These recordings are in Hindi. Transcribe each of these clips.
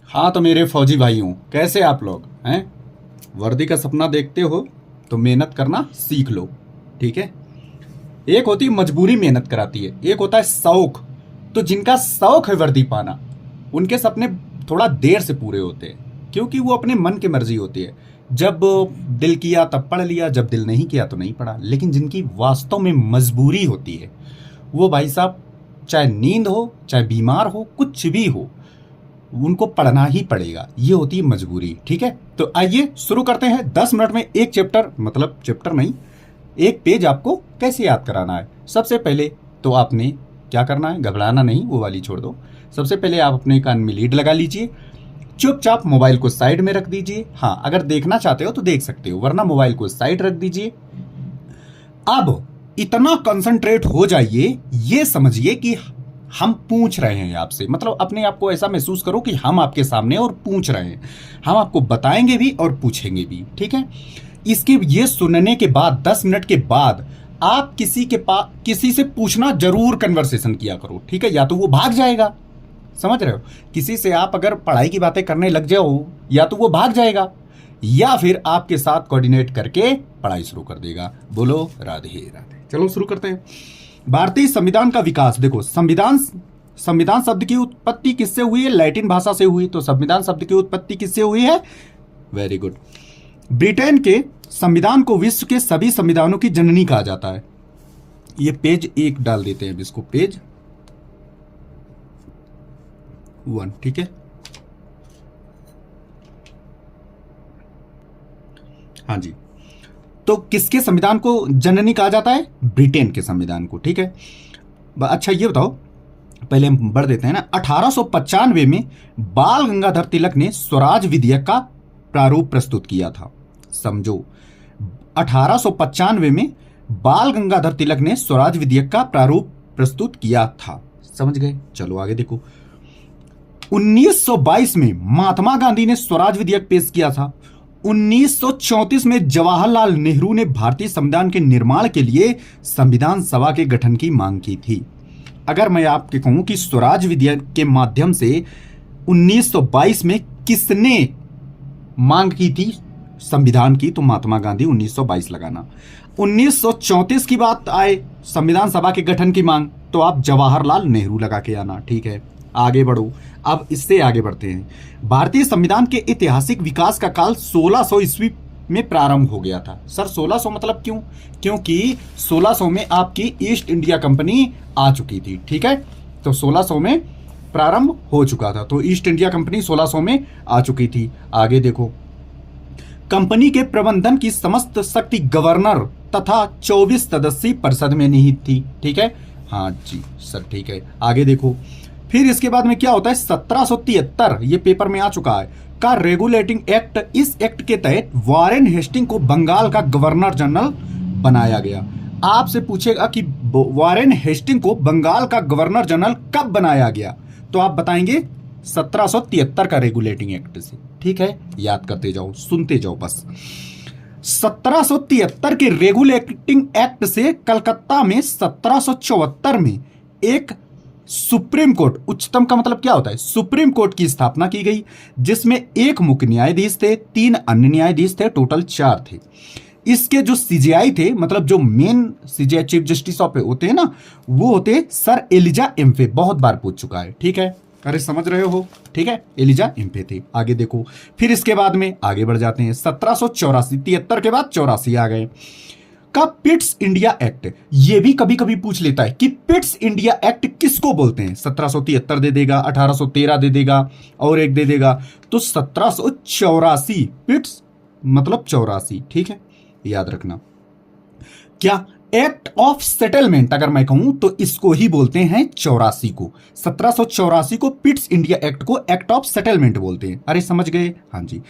हाँ तो मेरे फौजी भाइयों, कैसे आप लोग हैं? वर्दी का सपना देखते हो तो मेहनत करना सीख लो। ठीक है। एक होती है मजबूरी मेहनत कराती है, एक होता है शौक। तो जिनका शौक है वर्दी पाना, उनके सपने थोड़ा देर से पूरे होते हैं, क्योंकि वो अपने मन की मर्जी होती है। जब दिल किया तब पढ़ लिया, जब दिल नहीं किया तो नहीं पढ़ा। लेकिन जिनकी वास्तव में मजबूरी होती है, वो भाई साहब, चाहे नींद हो चाहे बीमार हो कुछ भी हो, उनको पढ़ना ही पड़ेगा। ये होती है मजबूरी। ठीक है, तो आइए शुरू करते हैं। 10 मिनट में एक चैप्टर, मतलब चैप्टर नहीं, एक पेज आपको कैसे याद कराना है। सबसे पहले तो आपने क्या करना है, घबराना नहीं, वो वाली छोड़ दो। सबसे पहले आप अपने कान में लीड लगा लीजिए, चुपचाप मोबाइल को साइड में रख दीजिए। हाँ, अगर देखना चाहते हो तो देख सकते हो, वरना मोबाइल को साइड रख दीजिए। अब इतना कंसंट्रेट हो जाइए, ये समझिए कि हम पूछ रहे हैं आपसे, मतलब अपने आप को ऐसा महसूस करो कि हम आपके सामने और पूछ रहे हैं। हम आपको बताएंगे भी और पूछेंगे भी। ठीक है। इसके ये सुनने के बाद 10 मिनट के बाद आप किसी से पूछना जरूर, कन्वर्सेशन किया करो। ठीक है, या तो वो भाग जाएगा, समझ रहे हो, किसी से आप अगर पढ़ाई की बातें करने लग जाओ, या तो वो भाग जाएगा या फिर आपके साथ कोऑर्डिनेट करके पढ़ाई शुरू कर देगा। बोलो राधे राधे। चलो शुरू करते हैं। भारतीय संविधान का विकास। देखो, संविधान संविधान शब्द की उत्पत्ति किससे हुई है? लैटिन भाषा से हुई। तो संविधान शब्द की उत्पत्ति किससे हुई है? Very good. ब्रिटेन के संविधान को विश्व के सभी संविधानों की जननी कहा जाता है। ये पेज 1 डाल देते हैं, इसको पेज 1। ठीक है, हाँ जी। तो किसके संविधान को जननी कहा जाता है? ब्रिटेन के संविधान को। ठीक है। अच्छा ये बताओ, पहले हम बढ़ देते हैं ना। 1895 में बाल गंगाधर तिलक ने स्वराज विधेयक का प्रारूप प्रस्तुत किया था। समझो, 1895 में बाल गंगाधर तिलक ने स्वराज विधेयक का प्रारूप प्रस्तुत किया था। समझ गए? चलो आगे देखो। 1922 में महात्मा गांधी ने स्वराज विधेयक पेश किया था। 1934 में जवाहरलाल नेहरू ने भारतीय संविधान के निर्माण के लिए संविधान सभा के गठन की मांग की थी। अगर मैं आपके कहूं कि स्वराज विधेयक के माध्यम से 1922 में किसने मांग की थी संविधान की, तो महात्मा गांधी। 1922 लगाना। 1934 की बात आए संविधान सभा के गठन की मांग, तो आप जवाहरलाल नेहरू लगा के आना। ठीक है, आगे बढ़ो। अब इससे आगे बढ़ते हैं। भारतीय संविधान के ऐतिहासिक विकास का काल 1600 ईस्वी में प्रारंभ हो गया था। सर 1600 मतलब क्यों? क्योंकि 1600 में आपकी ईस्ट इंडिया कंपनी आ चुकी थी। ठीक है, तो 1600 में प्रारंभ हो चुका था, तो ईस्ट इंडिया कंपनी 1600 में आ चुकी थी। आगे देखो। कंपनी के प्रबंधन की समस्त शक्ति गवर्नर तथा 24 सदस्यीय परिषद में निहित थी। ठीक है, हाँ जी सर, ठीक है। आगे देखो। फिर इसके बाद में क्या होता है? 1773, ये पेपर में आ चुका है, का रेगुलेटिंग एक्ट। इस एक्ट के तहत वारेन हेस्टिंग को बंगाल का गवर्नर जनरल बनाया गया। आपसे पूछेगा कि वारेन हेस्टिंग को बंगाल का गवर्नर जनरल कब बनाया गया, तो आप बताएंगे 1773 का रेगुलेटिंग एक्ट से। ठीक है, याद करते जाओ, सुनते जाओ बस। 1773 के रेगुलेटिंग एक्ट से कलकत्ता में 1774 में एक सुप्रीम कोर्ट, उच्चतम का मतलब क्या होता है? सुप्रीम कोर्ट की स्थापना की गई, जिसमें एक मुख्य न्यायाधीश थे, 3 अन्य न्यायाधीश थे, टोटल 4 थे। इसके जो सीजेआई थे, मतलब जो main CJI chief justice of होते हैं ना, वो होते सर एलिजा एम्फे। बहुत बार पूछ चुका है। ठीक है, अरे समझ रहे हो? ठीक है, एलिजा एम्फे थे। आगे देखो। फिर इसके बाद में आगे बढ़ जाते हैं। 1784, 73 के बाद 84 आ गए का पिट्स इंडिया एक्ट। ये भी कभी कभी पूछ लेता है कि पिट्स इंडिया एक्ट किसको बोलते हैं। 1773 दे देगा, 1813 दे देगा, और एक दे देगा, तो 1784 पिट्स मतलब 84। ठीक है, याद रखना। क्या एक्ट ऑफ सेटलमेंट अगर मैं कहूं तो इसको ही बोलते हैं 84 को। 1784 को पिट्स इंडिया एक्ट को एक्ट ऑफ सेटलमेंट बोलते हैं। अरे समझ गए? हाँ जी।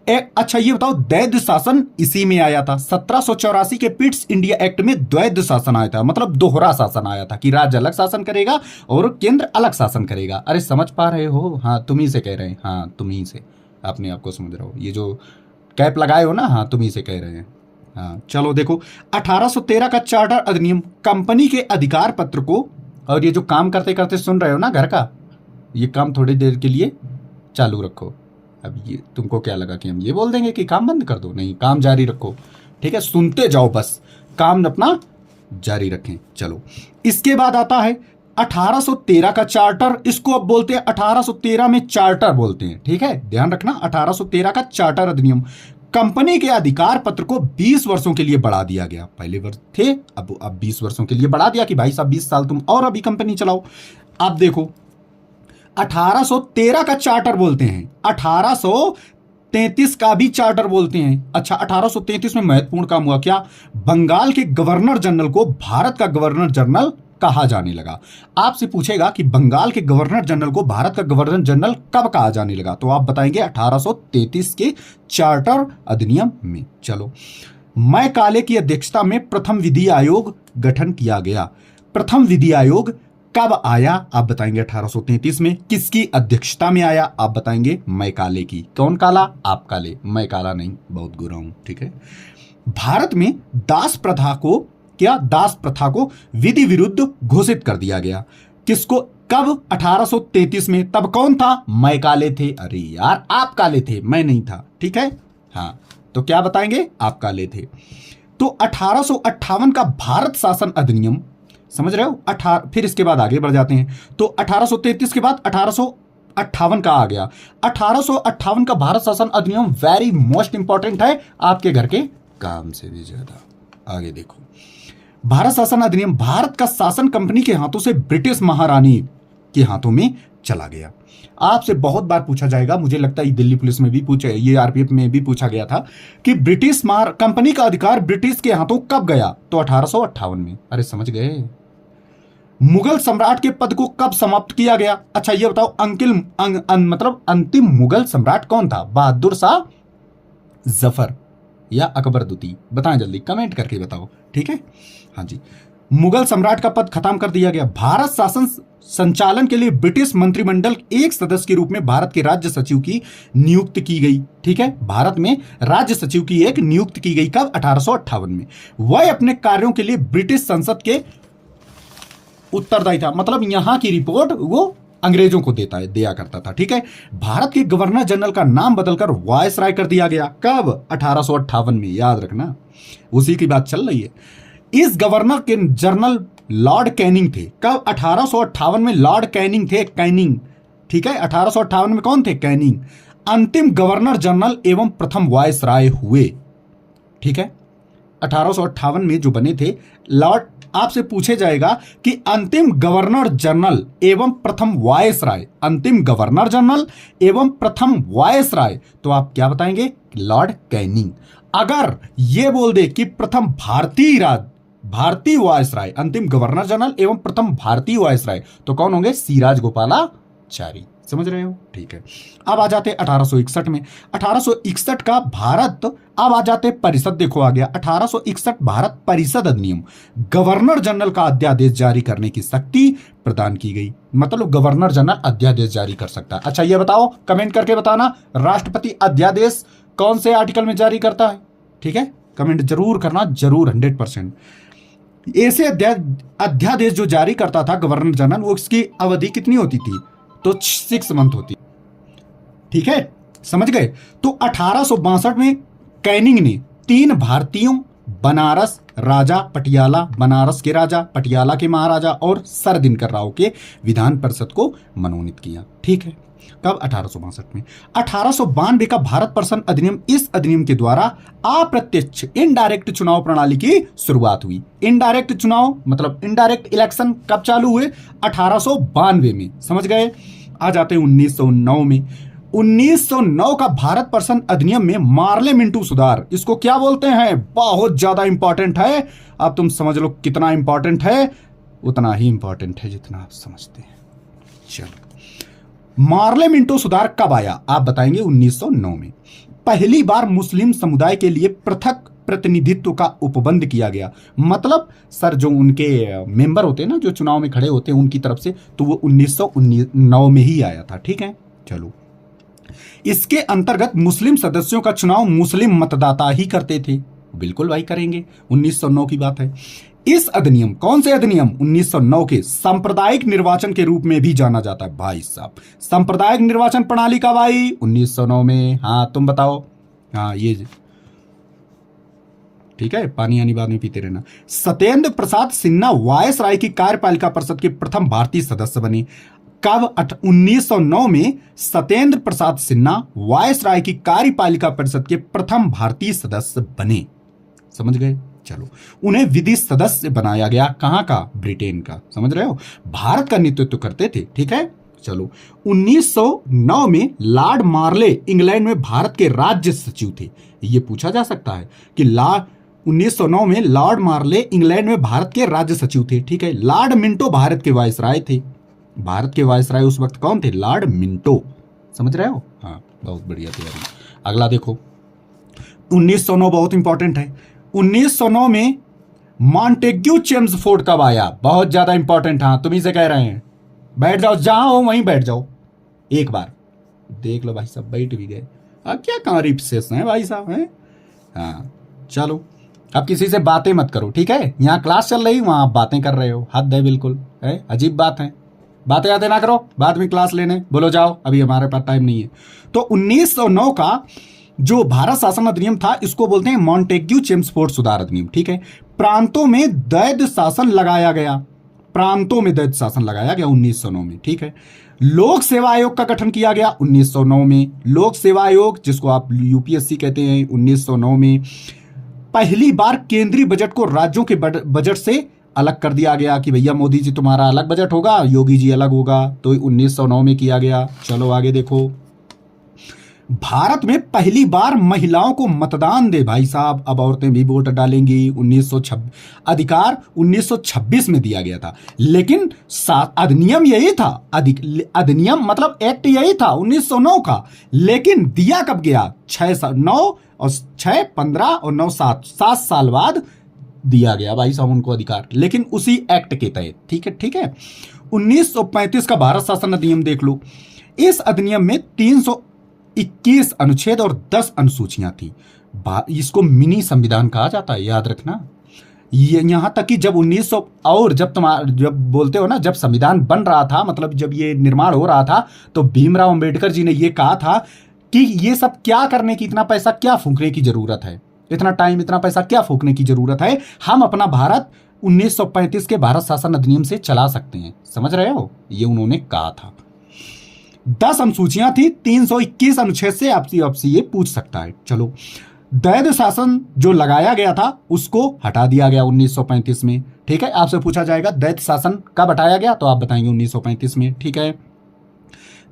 अच्छा ये बताओ, द्वैध शासन इसी में आया था। 1784 के पिट्स इंडिया एक्ट में द्वैध शासन आया था, मतलब दोहरा शासन आया था कि राज्य अलग शासन करेगा और केंद्र अलग शासन करेगा। अरे समझ पा रहे हो? हाँ, तुम ही से कह रहे हैं। हाँ, तुम ही से अपने आप को समझ रहे हो। ये जो कैप लगाए हो ना, हाँ तुम ही से कह रहे हैं। हाँ चलो देखो। 1813 का चार्टर अधिनियम कंपनी के अधिकार पत्र को, और ये जो काम करते करते सुन रहे हो ना घर का, ये काम थोड़ी देर के लिए चालू रखो। अब ये तुमको क्या लगा कि हम ये बोल देंगे कि काम बंद कर दो? नहीं, काम जारी रखो, ठीक है, सुनते जाओ, बस काम अपना जारी रखें। चलो, इसके बाद आता है 1813 का चार्टर। इसको अब बोलते हैं 1813 में चार्टर बोलते हैं, ठीक है, ध्यान रखना। 1813 का चार्टर अधिनियम कंपनी के अधिकार पत्र को 20 वर्षों के लिए बढ़ा दिया गया। पहले वर्ष थे, अब 20 वर्षों के लिए बढ़ा दिया कि भाई साहब 20 साल तुम और अभी कंपनी चलाओ। अब देखो 1813 का चार्टर बोलते हैं, 1833 का भी चार्टर बोलते हैं। अच्छा, 1833 में महत्वपूर्ण काम हुआ क्या? बंगाल के गवर्नर जनरल को भारत का गवर्नर जनरल कहा जाने लगा। आपसे पूछेगा कि बंगाल के गवर्नर जनरल को भारत का गवर्नर जनरल कब कहा जाने लगा, तो आप बताएंगे 1833 के चार्टर अधिनियम में। चलो, मैकाले की अध्यक्षता में प्रथम विधि आयोग गठन किया गया। प्रथम विधि आयोग कब आया, आप बताएंगे 1833 में। किसकी अध्यक्षता में आया, आप बताएंगे मैकाले की। कौन काला? आप काले, मैं काला नहीं, बहुत गोरा हूं, ठीक है। भारत में दास प्रथा को विधि विरुद्ध घोषित कर दिया गया। किसको? कब? 1833 में। तब कौन था? मैकाले थे। अरे यार, आप काले थे, मैं नहीं था, ठीक है। हाँ, तो क्या बताएंगे? आप काले थे। तो 1858 का भारत शासन अधिनियम, समझ रहे हो? फिर इसके बाद आगे बढ़ जाते हैं। तो 1833 के बाद 1858 का आ गया। 1858 का भारत शासन अधिनियम वेरी मोस्ट इंपॉर्टेंट है, आपके घर के काम से भी ज्यादा। आगे देखो, भारत शासन अधिनियम। भारत का शासन कंपनी के हाथों से ब्रिटिश महारानी के हाथों में चला गया। आपसे बहुत बार पूछा जाएगा, मुझे लगता है दिल्ली पुलिस में भी पूछा, ये आरपीएफ में भी पूछा गया था कि ब्रिटिश कंपनी का अधिकार ब्रिटिश के हाथों कब गया, तो 1858 में। अरे समझ गए। मुगल सम्राट के पद को कब समाप्त किया गया? अच्छा ये बताओ, मतलब अंतिम मुगल सम्राट कौन था? बहादुर शाह जफर या अकबर द्वितीय? बताएं जल्दी, कमेंट करके बताओ, ठीक है। हाँ जी, मुगल सम्राट का पद खत्म कर दिया गया। भारत शासन संचालन के लिए ब्रिटिश मंत्रिमंडल एक सदस्य के रूप में भारत के राज्य सचिव की नियुक्ति की गई, ठीक है। भारत में राज्य सचिव की एक नियुक्ति की गई, कब? 1858 में। वह अपने कार्यों के लिए ब्रिटिश संसद के उत्तरदायी था, मतलब यहां की रिपोर्ट वो अंग्रेजों को दिया करता था, ठीक है। भारत के गवर्नर जनरल का नाम बदलकर वायसराय कर दिया गया, कब? 1858 में, याद रखना, उसी की बात चल रही है। इस गवर्नर के जनरल लॉर्ड कैनिंग थे, कब? 1858 में लॉर्ड कैनिंग थे, कैनिंग, ठीक है। 1858 में कौन थे? कैनिंग। अंतिम गवर्नर जनरल एवं प्रथम वायसराय हुए, ठीक है। 1858 में जो बने थे लॉर्ड, आपसे पूछे जाएगा कि अंतिम गवर्नर जनरल एवं प्रथम वायसराय, अंतिम गवर्नर जनरल एवं प्रथम वायसराय, तो आप क्या बताएंगे? Lord Canning. अगर ये बोल दे कि प्रथम भारतीय वायसराय, अंतिम गवर्नर जनरल एवं प्रथम भारतीय वायसराय, तो कौन होंगे? सी राजगोपालाचारी। समझ रहे हो, ठीक है। अब आ जाते 1861 में। 1861 का भारत, अब आ जाते परिषद, देखो आ गया 1861 भारत परिषद अधिनियम। गवर्नर जनरल का अध्यादेश जारी करने की शक्ति प्रदान की गई, मतलब गवर्नर जनरल अध्यादेश जारी कर सकता है। अच्छा ये बताओ, कमेंट करके बताना, राष्ट्रपति अध्यादेश कौन से आर्टिकल में जारी करता है, ठीक है, कमेंट जरूर करना, जरूर 100%। ऐसे अध्यादेश जो जारी करता था गवर्नर जनरल, वो इसकी अवधि कितनी होती थी? तो 6 मंथ होती, ठीक है, समझ गए। तो 1862 में कैनिंग ने 3 भारतीयों, बनारस राजा पटियाला, बनारस के राजा, पटियाला के महाराजा और सर दिनकर राव के विधान परिषद को मनोनीत किया, ठीक है। कब? 1862 में। 1892 का भारत परिषद अधिनियम, इस अधिनियम के द्वारा अप्रत्यक्ष इनडायरेक्ट चुनाव प्रणाली की शुरुआत हुई। इनडायरेक्ट चुनाव मतलब इनडायरेक्ट इलेक्शन कब चालू हुए? 1892 में, समझ गए। आ जाते हैं 1909 में। 1909 का भारत परिषद अधिनियम में मार्ले मिंटू सुधार, इसको क्या बोलते हैं? बहुत ज्यादा इंपॉर्टेंट है। अब तुम समझ लो कितना इंपॉर्टेंट है, उतना ही इंपॉर्टेंट है जितना आप समझते हैं। चलो, मार्ले मिंटो सुधार कब आया? आप बताएंगे 1909 में। पहली बार मुस्लिम समुदाय के लिए पृथक प्रतिनिधित्व का उपबंध किया गया, मतलब सर जो उनके मेंबर होते हैं ना, जो चुनाव में खड़े होते हैं उनकी तरफ से, तो वो 1909 में ही आया था, ठीक है। चलो, इसके अंतर्गत मुस्लिम सदस्यों का चुनाव मुस्लिम मतदाता ही करते थे, बिल्कुल भाई करेंगे, 1909 की बात है। इस अधिनियम, कौन से अधिनियम, 1909 के सांप्रदायिक निर्वाचन के रूप में भी जाना जाता है भाई साहब। सांप्रदायिक निर्वाचन प्रणाली कब आई, 1909 में। हाँ तुम बताओ। हाँ ये ठीक है, पानी आनी बाद में पीते रहना। सत्येंद्र प्रसाद सिन्हा वायसराय की कार्यपालिका परिषद के प्रथम भारतीय सदस्य बने। कब, 1909 में सत्येंद्र प्रसाद सिन्हा वायसराय की कार्यपालिका परिषद के प्रथम भारतीय सदस्य बने। समझ गए, चलो। उन्हें विधि सदस्य बनाया गया, कहां का, ब्रिटेन का। समझ रहे हो, भारत का नेतृत्व करते थे, ठीक है। चलो, 1909 में लॉर्ड मार्ले इंग्लैंड में भारत के राज्य सचिव थे। यह पूछा जा सकता है कि 1909 में लॉर्ड मार्ले इंग्लैंड में भारत के राज्य सचिव थे, ठीक है। लॉर्ड मिंटो भारत के वायसराय थे। भारत के वायसराय उस वक्त कौन थे, लॉर्ड मिंटो। समझ रहे हो, हाँ बहुत बढ़िया तैयारी। अगला देखो, 1909 बहुत इंपॉर्टेंट है। 1909 में मॉन्टेग्यू चेम्सफोर्ड कब आया, बहुत ज्यादा इंपॉर्टेंट। हाँ तुम ही से कह रहे हैं, बैठ जाओ, जहां हो वहीं बैठ जाओ, एक बार देख लो भाई साहब, बैठ भी गए। क्या कहाँ रिप्सेस है भाई साहब, हैं। हाँ चलो, अब किसी से बातें मत करो, ठीक है। यहाँ क्लास चल रही, वहां आप बातें कर रहे हो, हद है बिल्कुल, है अजीब बात है। बातें आते ना करो, बाद में क्लास लेने बोलो जाओ, अभी हमारे पास टाइम नहीं है। तो 1909 का जो भारत शासन अधिनियम था, इसको बोलते हैं मॉन्टेग्यू चेम्सफोर्ड सुधार अधिनियम, ठीक है। प्रांतों में द्वैध शासन लगाया गया, प्रांतों में द्वैध शासन लगाया गया 1909 में, ठीक है। लोक सेवा आयोग का गठन किया गया 1909 में। लोक सेवा आयोग, जिसको आप यूपीएससी कहते हैं, 1909 में। पहली बार केंद्रीय बजट को राज्यों के बजट से अलग कर दिया गया कि भैया मोदी जी तुम्हारा अलग बजट होगा, योगी जी अलग होगा, तो 1909 में किया गया। चलो आगे देखो, भारत में पहली बार महिलाओं को मतदान दे भाई साहब, अब औरतें भी वोट डालेंगी। 1926 अधिकार 1926 में दिया गया था, लेकिन अधिनियम यही था, अधिनियम मतलब एक्ट यही था 1909 का, लेकिन दिया कब गया, 9 और 6 15 और 9 7 साल बाद दिया गया भाई साहब उनको अधिकार, लेकिन उसी एक्ट के तहत, ठीक है, ठीक है। 1935 का भारत शासन अधिनियम देख लो। इस अधिनियम में 321 अनुच्छेद और 10 अनुसूचियां थी। इसको मिनी संविधान कहा जाता है, याद रखना। ये यहां तक कि जब 1900 और जब बोलते हो ना, जब संविधान बन रहा था, मतलब जब ये निर्माण हो रहा था, तो भीमराव अंबेडकर जी ने ये कहा था कि ये सब क्या करने की, इतना पैसा क्या फूंकने की जरूरत है, इतना टाइम इतना पैसा क्या फूकने की जरूरत है, हम अपना भारत 1935 के भारत शासन अधिनियम से चला सकते हैं। समझ रहे हो, ये उन्होंने कहा था। 10 अनुसूचियां थी, 321 अनुच्छेद से आपसे ये पूछ सकता है। चलो, द्वैध शासन जो लगाया गया था उसको हटा दिया गया 1935 में, ठीक है। आपसे पूछा जाएगा द्वैध शासन कब हटाया गया, तो आप बताएंगे 1935 में, ठीक है।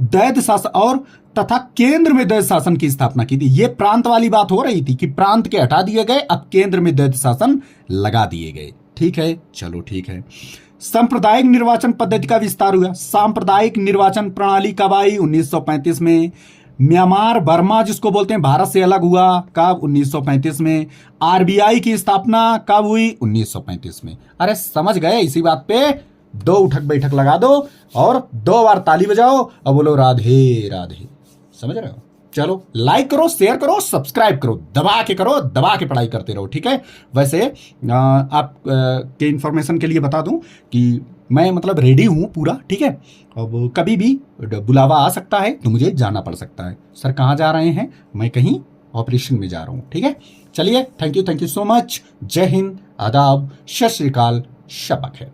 द्वैध शासन और तथा केंद्र में द्वैध शासन की स्थापना की थी। यह प्रांत वाली बात हो रही थी कि प्रांत के हटा दिए गए, अब केंद्र में द्वैध शासन लगा दिए गए, ठीक है। चलो ठीक है। सांप्रदायिक निर्वाचन पद्धति का विस्तार हुआ। सांप्रदायिक निर्वाचन प्रणाली कब आई, 1935 में। म्यांमार बर्मा जिसको बोलते हैं भारत से अलग हुआ, कब, 1935 में। आरबीआई की स्थापना कब हुई, 1935 में। अरे समझ गए, इसी बात पे 2 उठक बैठक लगा दो और 2 बार ताली बजाओ और बोलो राधे राधे। समझ रहे हो, चलो लाइक करो, शेयर करो, सब्सक्राइब करो, दबा के पढ़ाई करते रहो, ठीक है। वैसे आप के इंफॉर्मेशन के लिए बता दूं कि मैं मतलब रेडी हूं पूरा, ठीक है। अब कभी भी बुलावा आ सकता है तो मुझे जाना पड़ सकता है। सर कहाँ जा रहे हैं, मैं कहीं ऑपरेशन में जा रहा हूं, ठीक है। चलिए, थैंक यू सो मच। जय हिंद, आदाब, सत श्री अकाल, शब बखैर।